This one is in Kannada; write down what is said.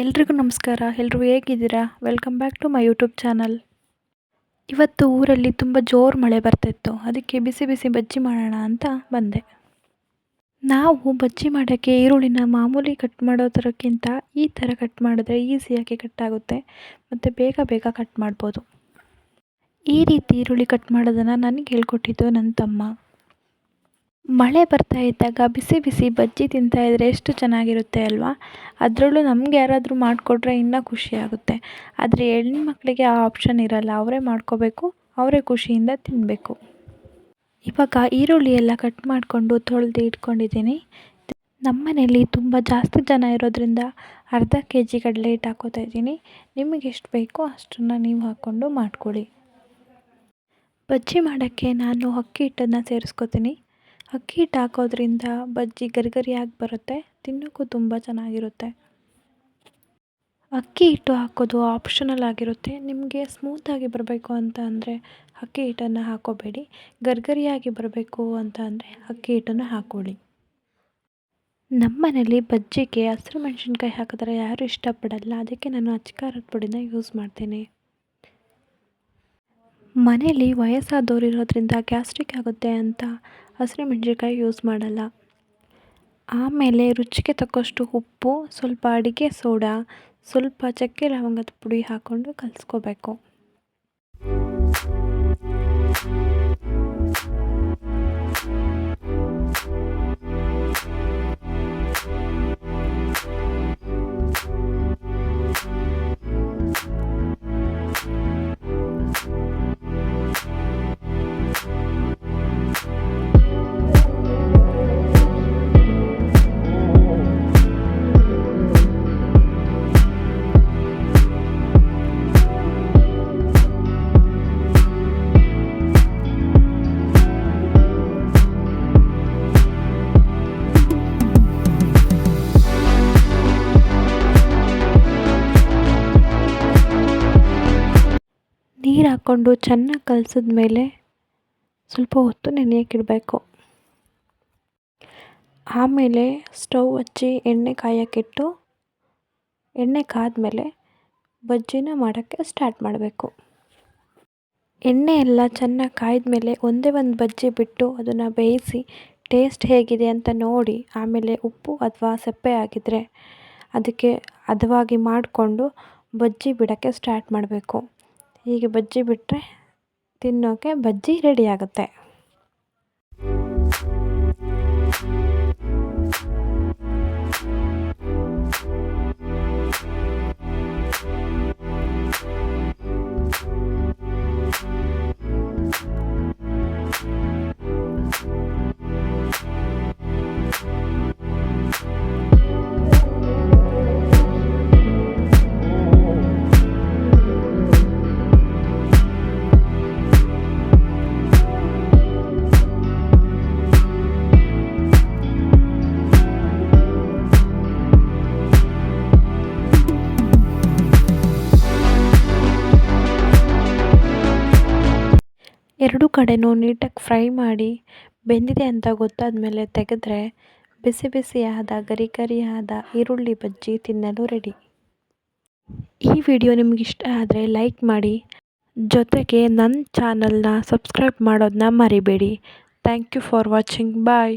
ಎಲ್ರಿಗೂ ನಮಸ್ಕಾರ. ಎಲ್ಲರೂ ಹೇಗಿದ್ದೀರಾ? Welcome back to my YouTube channel. ಇವತ್ತು ಊರಲ್ಲಿ ತುಂಬ ಜೋರು ಮಳೆ ಬರ್ತಿತ್ತು. ಅದಕ್ಕೆ ಬಿಸಿ ಬಿಸಿ ಬಜ್ಜಿ ಮಾಡೋಣ ಅಂತ ಬಂದೆ. ನಾವು ಬಜ್ಜಿ ಮಾಡೋಕ್ಕೆ ಈರುಳ್ಳಿನ ಮಾಮೂಲಿ ಕಟ್ ಮಾಡೋ ಥರಕ್ಕಿಂತ ಈ ಥರ ಕಟ್ ಮಾಡಿದ್ರೆ ಈಸಿಯಾಗಿ ಕಟ್ ಆಗುತ್ತೆ ಮತ್ತು ಬೇಗ ಬೇಗ ಕಟ್ ಮಾಡ್ಬೋದು. ಈ ರೀತಿ ಈರುಳ್ಳಿ ಕಟ್ ಮಾಡೋದನ್ನು ನನಗೆ ಹೇಳ್ಕೊಟ್ಟಿದ್ದು ನನ್ನ ತಮ್ಮ. ಮಳೆ ಬರ್ತಾ ಇದ್ದಾಗ ಬಿಸಿ ಬಿಸಿ ಬಜ್ಜಿ ತಿಂತಾಯಿದ್ರೆ ಎಷ್ಟು ಚೆನ್ನಾಗಿರುತ್ತೆ ಅಲ್ವಾ? ಅದರಲ್ಲೂ ನಮ್ಗೆ ಯಾರಾದರೂ ಮಾಡಿಕೊಟ್ರೆ ಇನ್ನೂ ಖುಷಿಯಾಗುತ್ತೆ. ಆದರೆ ಹೆಣ್ಮಕ್ಳಿಗೆ ಆ ಆಪ್ಷನ್ ಇರಲ್ಲ. ಅವರೇ ಮಾಡ್ಕೋಬೇಕು, ಅವರೇ ಖುಷಿಯಿಂದ ತಿನ್ನಬೇಕು. ಇವಾಗ ಈರುಳ್ಳಿ ಎಲ್ಲ ಕಟ್ ಮಾಡಿಕೊಂಡು ತೊಳೆದು ಇಟ್ಕೊಂಡಿದ್ದೀನಿ. ನಮ್ಮ ಮನೇಲಿ ತುಂಬ ಜಾಸ್ತಿ ಜನ ಇರೋದ್ರಿಂದ ಅರ್ಧ kg ಕಡಲೆ ಹಿಟ್ಟು ಹಾಕ್ಕೋತಾ ಇದ್ದೀನಿ. ನಿಮಗೆ ಎಷ್ಟು ಬೇಕೋ ಅಷ್ಟನ್ನು ನೀವು ಹಾಕ್ಕೊಂಡು ಮಾಡ್ಕೊಳ್ಳಿ. ಬಜ್ಜಿ ಮಾಡೋಕ್ಕೆ ನಾನು ಅಕ್ಕಿ ಹಿಟ್ಟನ್ನು ಸೇರಿಸ್ಕೊತೀನಿ. ಅಕ್ಕಿ ಹಿಟ್ಟು ಹಾಕೋದ್ರಿಂದ ಬಜ್ಜಿ ಗರಿಗರಿಯಾಗಿ ಬರುತ್ತೆ, ತಿನ್ನೋಕ್ಕೂ ತುಂಬ ಚೆನ್ನಾಗಿರುತ್ತೆ. ಅಕ್ಕಿ ಹಿಟ್ಟು ಹಾಕೋದು ಆಪ್ಷನಲ್ ಆಗಿರುತ್ತೆ. ನಿಮಗೆ ಸ್ಮೂತಾಗಿ ಬರಬೇಕು ಅಂತ ಅಂದರೆ ಅಕ್ಕಿ ಹಿಟ್ಟನ್ನು ಹಾಕೋಬೇಡಿ. ಗರಿಗರಿಯಾಗಿ ಬರಬೇಕು ಅಂತ ಅಂದರೆ ಅಕ್ಕಿ ಹಿಟ್ಟನ್ನು ಹಾಕ್ಕೊಳ್ಳಿ. ನಮ್ಮ ಮನೇಲಿ ಬಜ್ಜಿಗೆ ಹಸಿರು ಮೆಣಸಿನ್ಕಾಯಿ ಹಾಕಿದ್ರೆ ಯಾರೂ ಇಷ್ಟಪಡಲ್ಲ. ಅದಕ್ಕೆ ನಾನು ಅಚ್ಕಾರದ ಪುಡಿನ ಯೂಸ್ ಮಾಡ್ತೀನಿ. ಮನೇಲಿ ವಯಸ್ಸಾದವ್ರು ಇರೋದ್ರಿಂದ ಗ್ಯಾಸ್ಟ್ರಿಕ್ ಆಗುತ್ತೆ ಅಂತ ಹಸಿರು ಮೆಣಸಿನ್ಕಾಯಿ ಯೂಸ್ ಮಾಡಲ್ಲ. ಆಮೇಲೆ ರುಚಿಗೆ ತಕ್ಕಷ್ಟು ಉಪ್ಪು, ಸ್ವಲ್ಪ ಅಡುಗೆ ಸೋಡಾ, ಸ್ವಲ್ಪ ಚಕ್ಕೆ ಲವಂಗದ ಪುಡಿ ಹಾಕ್ಕೊಂಡು ಕಲಿಸ್ಕೋಬೇಕು. ನೀರು ಹಾಕ್ಕೊಂಡು ಚೆನ್ನಾಗಿ ಕಲಸಿದ್ಮೇಲೆ ಸ್ವಲ್ಪ ಹೊತ್ತು ನೆನೆಯೋಕ್ಕಿಡಬೇಕು. ಆಮೇಲೆ ಸ್ಟವ್ ಹಚ್ಚಿ ಎಣ್ಣೆ ಕಾಯೋಕ್ಕಿಟ್ಟು ಎಣ್ಣೆ ಕಾದ್ಮೇಲೆ ಬಜ್ಜಿನ ಮಾಡೋಕ್ಕೆ ಸ್ಟಾರ್ಟ್ ಮಾಡಬೇಕು. ಎಣ್ಣೆ ಎಲ್ಲ ಚೆನ್ನಾಗಿ ಕಾಯ್ದಮೇಲೆ ಒಂದೇ ಒಂದು ಬಜ್ಜಿ ಬಿಟ್ಟು ಅದನ್ನು ಬೇಯಿಸಿ ಟೇಸ್ಟ್ ಹೇಗಿದೆ ಅಂತ ನೋಡಿ ಆಮೇಲೆ ಉಪ್ಪು ಅಥವಾ ಸಪ್ಪೆ ಆಗಿದ್ದರೆ ಅದಕ್ಕೆ ಹದವಾಗಿ ಮಾಡಿಕೊಂಡು ಬಜ್ಜಿ ಬಿಡೋಕ್ಕೆ ಸ್ಟಾರ್ಟ್ ಮಾಡಬೇಕು. ಹೀಗೆ ಬಜ್ಜಿ ಬಿಟ್ಟರೆ ತಿನ್ನೋಕ್ಕೆ ಬಜ್ಜಿ ರೆಡಿ ಆಗುತ್ತೆ. ಎರಡೂ ಕಡೆನೂ ನೀಟಾಗಿ ಫ್ರೈ ಮಾಡಿ ಬೆಂದಿದೆ ಅಂತ ಗೊತ್ತಾದ ಮೇಲೆ ತೆಗೆದ್ರೆ ಬಿಸಿ ಬಿಸಿಯಾದ ಗರಿ ಗರಿಯಾದ ಈರುಳ್ಳಿ ಬಜ್ಜಿ ತಿನ್ನಲು ರೆಡಿ. ಈ ವಿಡಿಯೋ ನಿಮ್ಗೆ ಇಷ್ಟ ಆದರೆ ಲೈಕ್ ಮಾಡಿ, ಜೊತೆಗೆ ನನ್ನ ಚಾನಲ್ನ ಸಬ್ಸ್ಕ್ರೈಬ್ ಮಾಡೋದನ್ನ ಮರಿಬೇಡಿ. Thank you for watching. Bye.